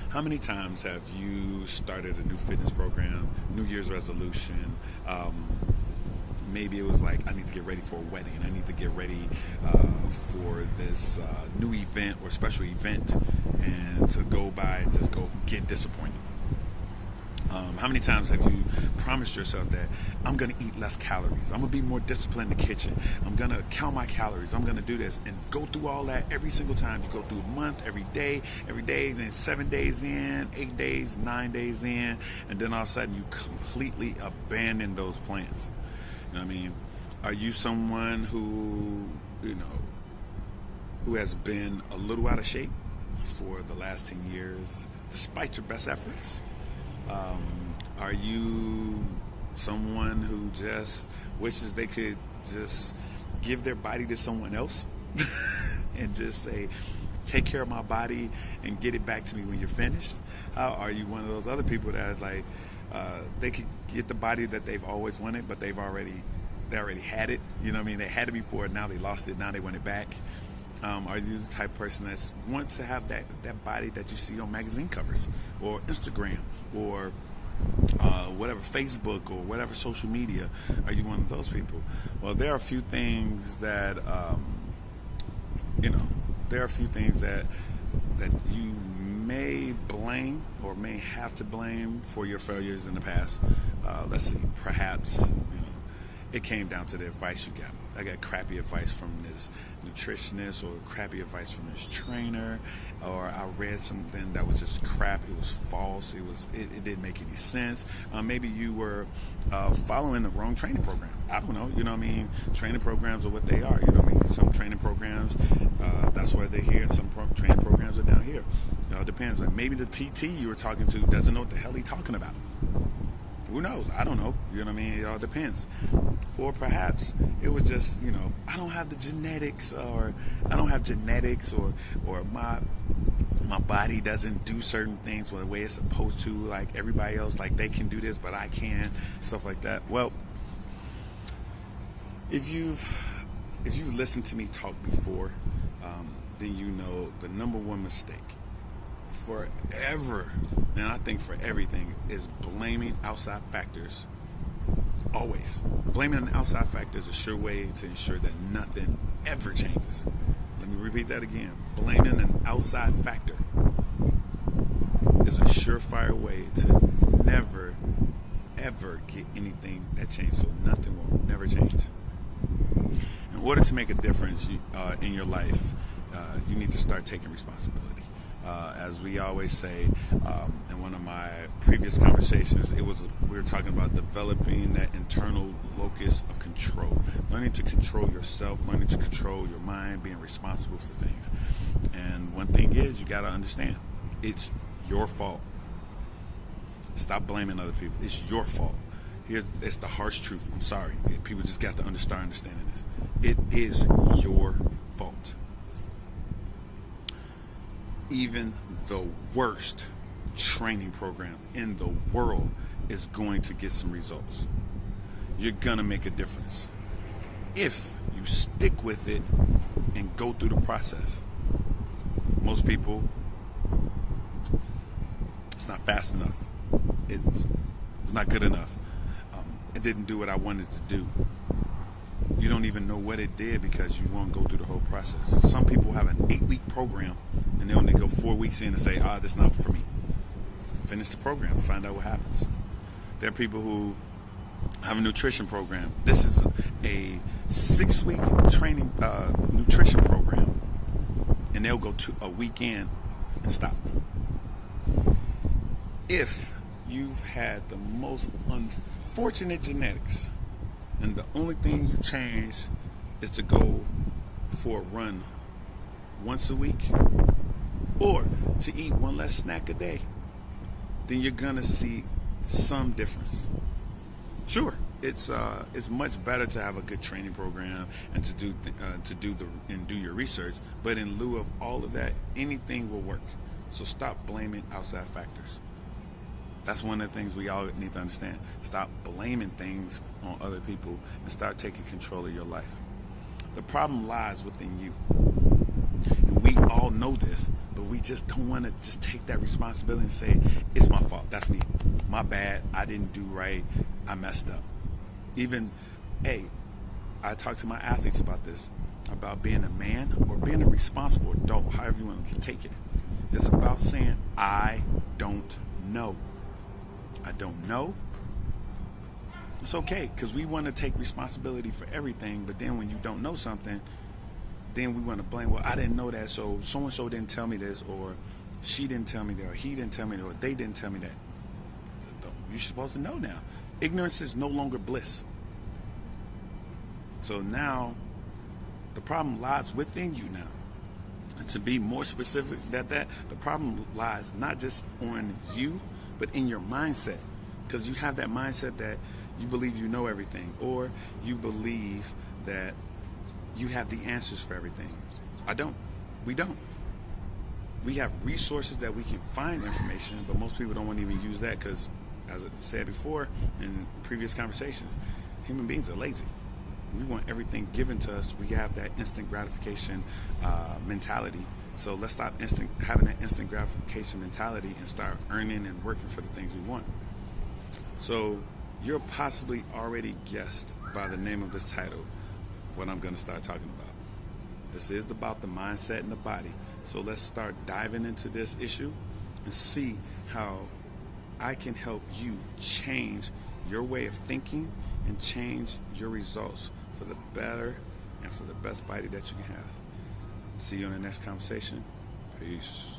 How many times have you started a new fitness program, New Year's resolution? Maybe it was like, I need to get ready for a wedding. I need to get ready for this new event or special event, and to go by and just go get disappointed. How many times have you promised yourself that I'm going to eat less calories? I'm going to be more disciplined in the kitchen. I'm going to count my calories. I'm going to do this, and go through all that every single time. You go through a month, every day, then 7 days in, 8 days, 9 days in, and then all of a sudden you completely abandon those plans. You know what I mean? Are you someone who has been a little out of shape for the last 10 years, despite your best efforts? Are you someone who just wishes they could just give their body to someone else and just say, take care of my body and get it back to me when you're finished? How are you one of those other people that like they could get the body that they've always wanted, but they already had it? You know what I mean? They had it before, now they lost it, now they want it back. Are you the type of person that wants to have that body that you see on magazine covers or Instagram or whatever, Facebook or whatever social media? Are you one of those people? Well, there are a few things that that you may blame or may have to blame for your failures in the past. Let's see, perhaps it came down to the advice you got. I got crappy advice from this nutritionist, or crappy advice from this trainer, or I read something that was just crap. It was false. It didn't make any sense. Maybe you were following the wrong training program. I don't know. You know what I mean? Training programs are what they are. You know what I mean? Some training programs, that's why they're here. Some training programs are down here. It depends. Like maybe the PT you were talking to doesn't know what the hell he's talking about. Who knows? I don't know. You know what I mean? It all depends. Or perhaps it was just, I don't have the genetics, or I don't have genetics, or my body doesn't do certain things the way it's supposed to, like everybody else, like they can do this, but I can't, stuff like that. Well, if you've listened to me talk before, then you know the number one mistake forever, and I think for everything, is blaming outside factors. Always. Blaming an outside factor is a sure way to ensure that nothing ever changes. Let me repeat that again. Blaming an outside factor is a surefire way to never, ever get anything that changes, so nothing will never change. In order to make a difference in your life, you need to start taking responsibility. As we always say, in one of my previous conversations, we were talking about developing that internal locus of control, learning to control yourself, learning to control your mind, being responsible for things. And one thing is, you got to understand, it's your fault. Stop blaming other people. It's your fault. It's the harsh truth. I'm sorry. People just got to start understanding this. It is your fault. Even the worst training program in the world is going to get some results. You're gonna make a difference if you stick with it and go through the process. Most people, it's not fast enough. It's not good enough. It didn't do what I wanted to do. You don't even know what it did because you won't go through the whole process. Some people have an 8-week program and they only go 4 weeks in and say, this is not for me. Finish the program, find out what happens. There are people who have a nutrition program. This is a 6-week training nutrition program, and they'll go to a weekend and stop. If you've had the most unfortunate genetics, and the only thing you change is to go for a run once a week, or to eat one less snack a day, then you're gonna see some difference. Sure, it's much better to have a good training program and to do your research, but in lieu of all of that, anything will work. So stop blaming outside factors. That's one of the things we all need to understand. Stop blaming things on other people and start taking control of your life. The problem lies within you. And we all know this, but we just don't want to just take that responsibility and say, it's my fault. That's me. My bad. I didn't do right. I messed up. Even, hey, I talk to my athletes about this, about being a man or being a responsible adult, however you want to take it. It's about saying, I don't know. I don't know. It's okay, because we want to take responsibility for everything, but then when you don't know something, then we want to blame, well, I didn't know that, so so-and-so didn't tell me this, or she didn't tell me that, or he didn't tell me that, or they didn't tell me that. You're supposed to know now. Ignorance is no longer bliss. So now, the problem lies within you now. And to be more specific that the problem lies not just on you, but in your mindset. Because you have that mindset that you believe you know everything, or you believe that you have the answers for everything. I don't. We don't. We have resources that we can find information, but most people don't want to even use that because, as I said before in previous conversations, human beings are lazy. We want everything given to us. We have that instant gratification mentality. So let's stop having that instant gratification mentality and start earning and working for the things we want. So you're possibly already guessed by the name of this title what I'm going to start talking about. This is about the mindset and the body. So let's start diving into this issue and see how I can help you change your way of thinking and change your results for the better and for the best body that you can have. See you in the next conversation. Peace.